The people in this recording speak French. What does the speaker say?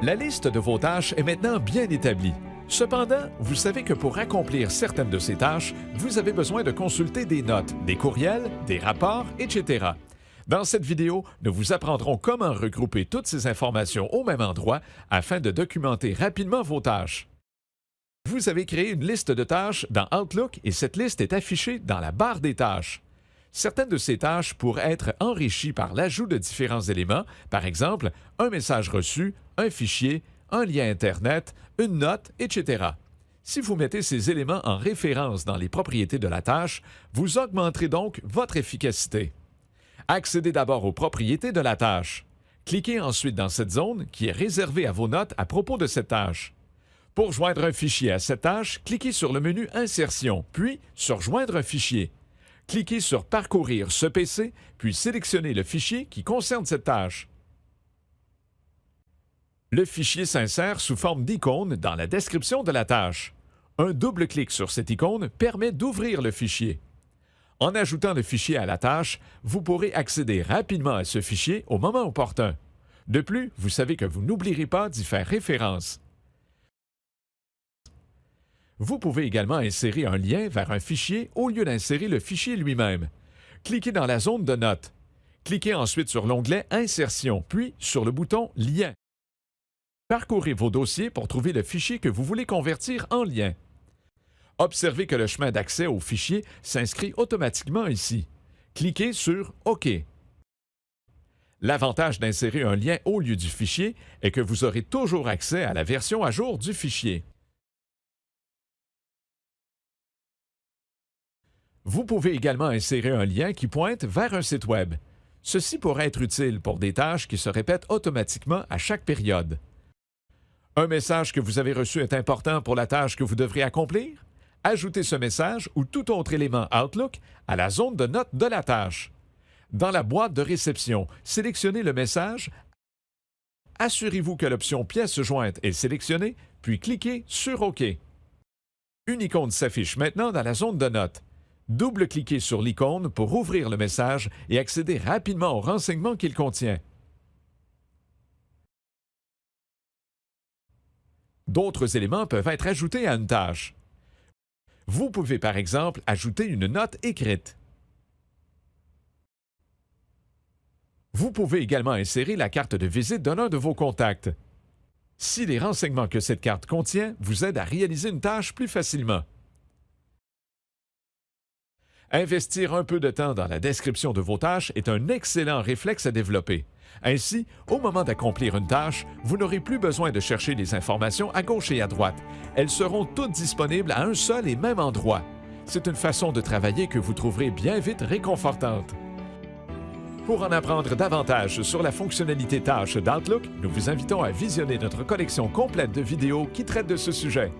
La liste de vos tâches est maintenant bien établie. Cependant, vous savez que pour accomplir certaines de ces tâches, vous avez besoin de consulter des notes, des courriels, des rapports, etc. Dans cette vidéo, nous vous apprendrons comment regrouper toutes ces informations au même endroit afin de documenter rapidement vos tâches. Vous avez créé une liste de tâches dans Outlook et cette liste est affichée dans la barre des tâches. Certaines de ces tâches pourraient être enrichies par l'ajout de différents éléments, par exemple un message reçu, un fichier, un lien Internet, une note, etc. Si vous mettez ces éléments en référence dans les propriétés de la tâche, vous augmenterez donc votre efficacité. Accédez d'abord aux propriétés de la tâche. Cliquez ensuite dans cette zone qui est réservée à vos notes à propos de cette tâche. Pour joindre un fichier à cette tâche, cliquez sur le menu Insertion, puis sur Joindre un fichier. Cliquez sur Parcourir ce PC, puis sélectionnez le fichier qui concerne cette tâche. Le fichier s'insère sous forme d'icône dans la description de la tâche. Un double clic sur cette icône permet d'ouvrir le fichier. En ajoutant le fichier à la tâche, vous pourrez accéder rapidement à ce fichier au moment opportun. De plus, vous savez que vous n'oublierez pas d'y faire référence. Vous pouvez également insérer un lien vers un fichier au lieu d'insérer le fichier lui-même. Cliquez dans la zone de notes. Cliquez ensuite sur l'onglet Insertion, puis sur le bouton Lien. Parcourez vos dossiers pour trouver le fichier que vous voulez convertir en lien. Observez que le chemin d'accès au fichier s'inscrit automatiquement ici. Cliquez sur OK. L'avantage d'insérer un lien au lieu du fichier est que vous aurez toujours accès à la version à jour du fichier. Vous pouvez également insérer un lien qui pointe vers un site Web. Ceci pourrait être utile pour des tâches qui se répètent automatiquement à chaque période. Un message que vous avez reçu est important pour la tâche que vous devrez accomplir? Ajoutez ce message ou tout autre élément Outlook à la zone de notes de la tâche. Dans la boîte de réception, sélectionnez le message. Assurez-vous que l'option Pièce jointe est sélectionnée, puis cliquez sur OK. Une icône s'affiche maintenant dans la zone de notes. Double-cliquez sur l'icône pour ouvrir le message et accéder rapidement aux renseignements qu'il contient. D'autres éléments peuvent être ajoutés à une tâche. Vous pouvez par exemple ajouter une note écrite. Vous pouvez également insérer la carte de visite d'un de vos contacts. Si les renseignements que cette carte contient vous aident à réaliser une tâche plus facilement. Investir un peu de temps dans la description de vos tâches est un excellent réflexe à développer. Ainsi, au moment d'accomplir une tâche, vous n'aurez plus besoin de chercher les informations à gauche et à droite. Elles seront toutes disponibles à un seul et même endroit. C'est une façon de travailler que vous trouverez bien vite réconfortante. Pour en apprendre davantage sur la fonctionnalité tâches d'Outlook, nous vous invitons à visionner notre collection complète de vidéos qui traitent de ce sujet.